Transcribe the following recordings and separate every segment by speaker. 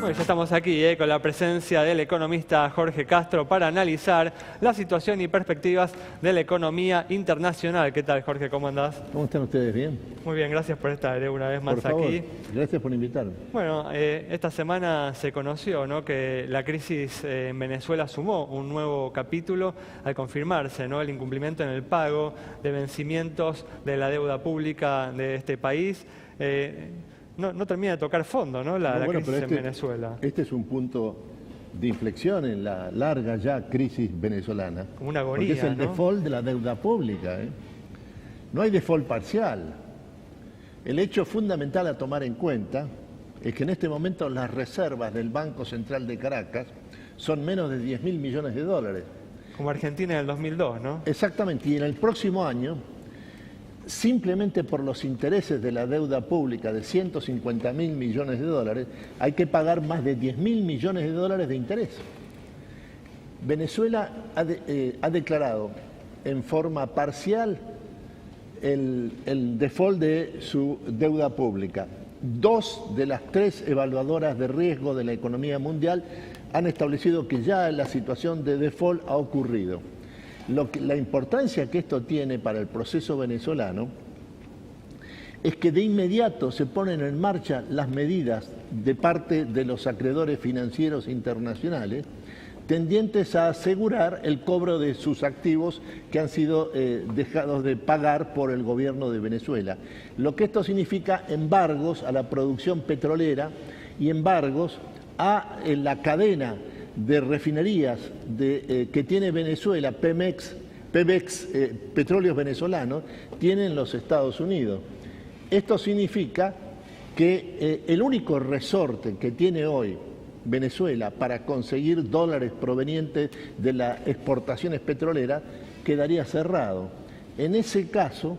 Speaker 1: Bueno, ya estamos aquí con la presencia del economista Jorge Castro para analizar la situación y perspectivas de la economía internacional. ¿Qué tal, Jorge? ¿Cómo andás?
Speaker 2: ¿Cómo están ustedes? ¿Bien?
Speaker 1: Muy bien, gracias por estar una vez más
Speaker 2: Por favor,
Speaker 1: aquí.
Speaker 2: gracias por invitarme.
Speaker 1: Bueno, esta semana se conoció, ¿no?, que la crisis en Venezuela sumó un nuevo capítulo al confirmarse, ¿no?, el incumplimiento en el pago de vencimientos de la deuda pública de este país. No termina de tocar fondo, ¿no?, la crisis en Venezuela.
Speaker 2: Este es un punto de inflexión en la larga ya crisis venezolana.
Speaker 1: Como una agonía,
Speaker 2: porque es el
Speaker 1: ¿no?,
Speaker 2: default de la deuda pública. No hay default parcial. El hecho fundamental a tomar en cuenta es que en este momento las reservas del Banco Central de Caracas son menos de 10.000 millones de dólares.
Speaker 1: Como Argentina en el 2002, ¿no?
Speaker 2: Exactamente, y en el próximo año, simplemente por los intereses de la deuda pública de 150.000 millones de dólares, hay que pagar más de 10.000 millones de dólares de interés. Venezuela ha declarado en forma parcial el default de su deuda pública. 2 de las 3 evaluadoras de riesgo de la economía mundial han establecido que ya la situación de default ha ocurrido. La importancia que esto tiene para el proceso venezolano es que de inmediato se ponen en marcha las medidas de parte de los acreedores financieros internacionales tendientes a asegurar el cobro de sus activos que han sido dejados de pagar por el gobierno de Venezuela. Lo que esto significa embargos a la producción petrolera y embargos a la cadena de refinerías que tiene Venezuela, Pemex, Petróleos Venezolanos, tienen los Estados Unidos. Esto significa que el único resorte que tiene hoy Venezuela para conseguir dólares provenientes de las exportaciones petroleras quedaría cerrado. En ese caso,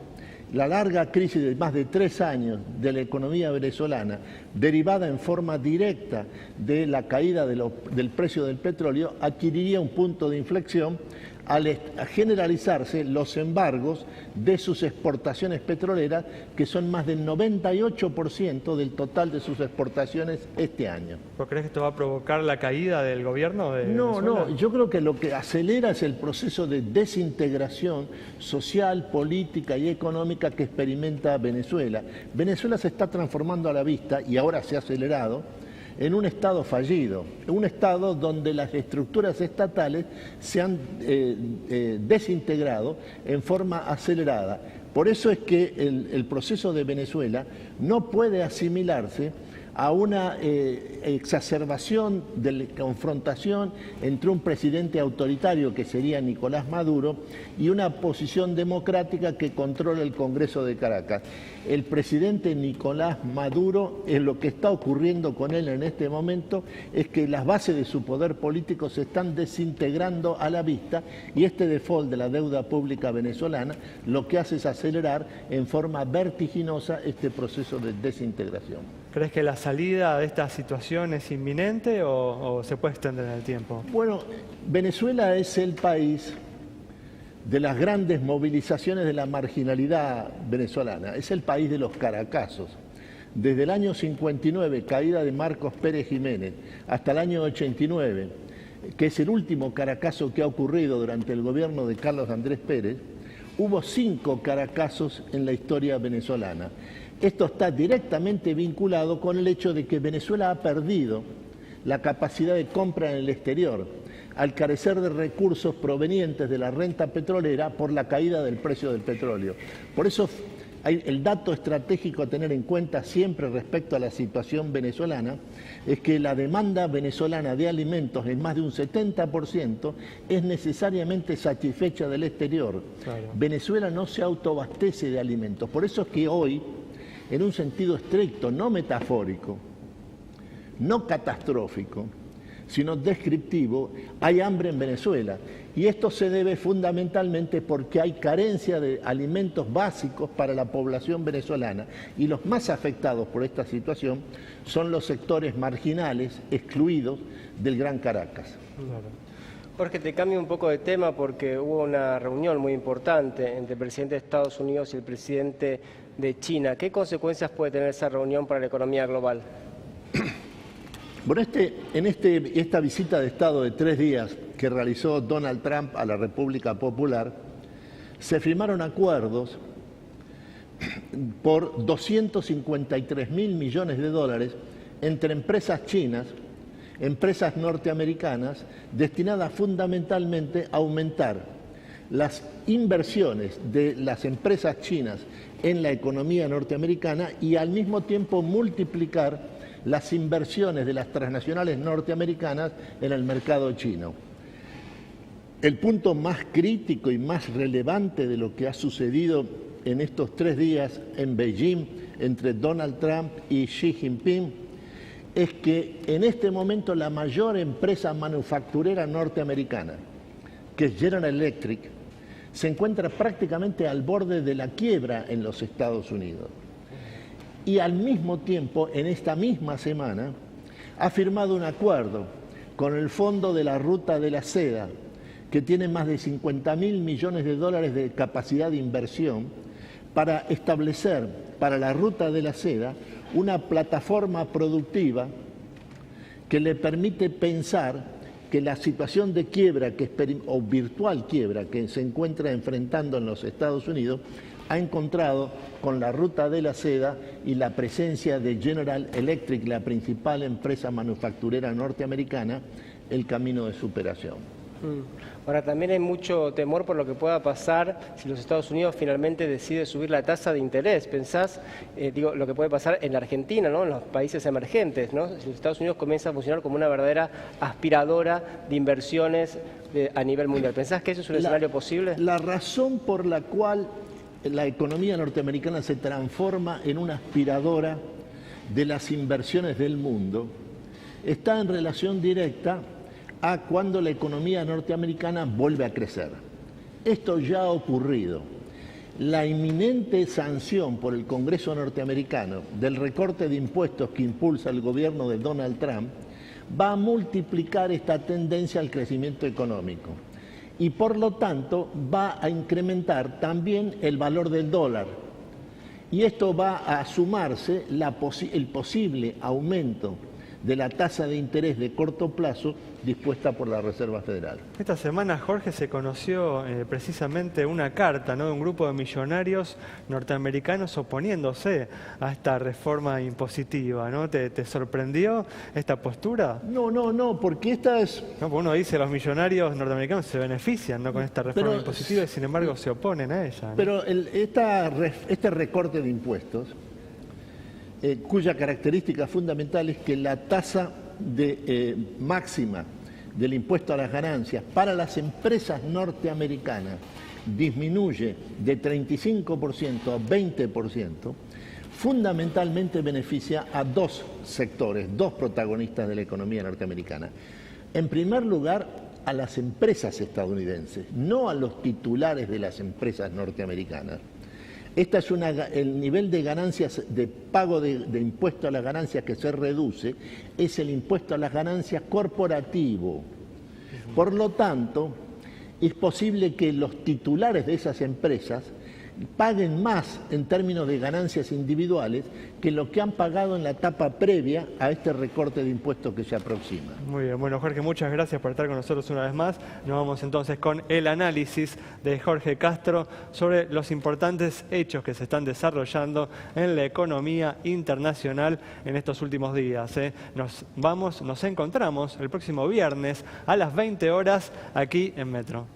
Speaker 2: la larga crisis de más de 3 años de la economía venezolana, derivada en forma directa de la caída del precio del petróleo, adquiriría un punto de inflexión al generalizarse los embargos de sus exportaciones petroleras, que son más del 98% del total de sus exportaciones este año.
Speaker 1: ¿Vos crees que esto va a provocar la caída del gobierno de Venezuela?
Speaker 2: No, yo creo que lo que acelera es el proceso de desintegración social, política y económica que experimenta Venezuela. Venezuela se está transformando a la vista, y ahora se ha acelerado, en un estado fallido, un estado donde las estructuras estatales se han desintegrado en forma acelerada. Por eso es que el proceso de Venezuela no puede asimilarse a una exacerbación de la confrontación entre un presidente autoritario, que sería Nicolás Maduro, y una oposición democrática que controla el Congreso de Caracas. El presidente Nicolás Maduro, lo que está ocurriendo con él en este momento es que las bases de su poder político se están desintegrando a la vista, y este default de la deuda pública venezolana lo que hace es acelerar en forma vertiginosa este proceso de desintegración.
Speaker 1: ¿Crees que la salida de esta situación es inminente o se puede extender en el tiempo?
Speaker 2: Bueno, Venezuela es el país de las grandes movilizaciones de la marginalidad venezolana, es el país de los caracasos. Desde el año 59, caída de Marcos Pérez Jiménez, hasta el año 89, que es el último caracazo que ha ocurrido durante el gobierno de Carlos Andrés Pérez, hubo 5 caracasos en la historia venezolana. Esto está directamente vinculado con el hecho de que Venezuela ha perdido la capacidad de compra en el exterior, al carecer de recursos provenientes de la renta petrolera por la caída del precio del petróleo. Por eso el dato estratégico a tener en cuenta siempre respecto a la situación venezolana es que la demanda venezolana de alimentos en más de un 70% es necesariamente satisfecha del exterior. Claro. Venezuela no se autoabastece de alimentos. Por eso es que hoy, en un sentido estricto, no metafórico, no catastrófico, sino descriptivo, hay hambre en Venezuela. Y esto se debe fundamentalmente porque hay carencia de alimentos básicos para la población venezolana. Y los más afectados por esta situación son los sectores marginales, excluidos del Gran Caracas.
Speaker 3: Claro. Jorge, te cambio un poco de tema porque hubo una reunión muy importante entre el presidente de Estados Unidos y el presidente de China. ¿Qué consecuencias puede tener esa reunión para la economía global?
Speaker 2: Bueno, esta visita de Estado de 3 días que realizó Donald Trump a la República Popular, se firmaron acuerdos por 253.000 millones de dólares entre empresas chinas, empresas norteamericanas, destinadas fundamentalmente a aumentar las inversiones de las empresas chinas en la economía norteamericana y al mismo tiempo multiplicar las inversiones de las transnacionales norteamericanas en el mercado chino. El punto más crítico y más relevante de lo que ha sucedido en estos 3 días en Beijing entre Donald Trump y Xi Jinping es que en este momento la mayor empresa manufacturera norteamericana, que es General Electric, se encuentra prácticamente al borde de la quiebra en los Estados Unidos. Y al mismo tiempo, en esta misma semana, ha firmado un acuerdo con el Fondo de la Ruta de la Seda, que tiene más de 50.000 millones de dólares de capacidad de inversión, para establecer para la Ruta de la Seda una plataforma productiva que le permite pensar que la situación de quiebra o virtual quiebra que se encuentra enfrentando en los Estados Unidos ha encontrado con la Ruta de la Seda y la presencia de General Electric, la principal empresa manufacturera norteamericana, el camino de superación.
Speaker 3: Ahora, también hay mucho temor por lo que pueda pasar si los Estados Unidos finalmente deciden subir la tasa de interés. ¿Pensás, lo que puede pasar en la Argentina, ¿no?, en los países emergentes, ¿no?, si los Estados Unidos comienza a funcionar como una verdadera aspiradora de inversiones a nivel mundial? ¿Pensás que eso es un escenario posible?
Speaker 2: La razón por la cual la economía norteamericana se transforma en una aspiradora de las inversiones del mundo está en relación directa a cuando la economía norteamericana vuelve a crecer. Esto ya ha ocurrido. La inminente sanción por el Congreso norteamericano del recorte de impuestos que impulsa el gobierno de Donald Trump va a multiplicar esta tendencia al crecimiento económico y por lo tanto va a incrementar también el valor del dólar. Y esto va a sumarse el posible aumento de la tasa de interés de corto plazo dispuesta por la Reserva Federal.
Speaker 1: Esta semana, Jorge, se conoció precisamente una carta, ¿no?, de un grupo de millonarios norteamericanos oponiéndose a esta reforma impositiva, ¿no? ¿Te sorprendió esta postura?
Speaker 2: No, porque esta es...
Speaker 1: No, porque uno dice los millonarios norteamericanos se benefician, ¿no?, con esta reforma impositiva y sin embargo se oponen a ella, ¿no?
Speaker 2: Pero este recorte de impuestos, cuya característica fundamental es que la tasa máxima del impuesto a las ganancias para las empresas norteamericanas disminuye de 35% a 20%, fundamentalmente beneficia a 2 sectores, 2 protagonistas de la economía norteamericana. En primer lugar, a las empresas estadounidenses, no a los titulares de las empresas norteamericanas. Esta es el nivel de ganancias, de pago de impuesto a las ganancias que se reduce, es el impuesto a las ganancias corporativo. Por lo tanto, es posible que los titulares de esas empresas paguen más en términos de ganancias individuales que lo que han pagado en la etapa previa a este recorte de impuestos que se aproxima.
Speaker 1: Muy bien, bueno, Jorge, muchas gracias por estar con nosotros una vez más. Nos vamos entonces con el análisis de Jorge Castro sobre los importantes hechos que se están desarrollando en la economía internacional en estos últimos días. Nos encontramos el próximo viernes a las 20 horas aquí en Metro.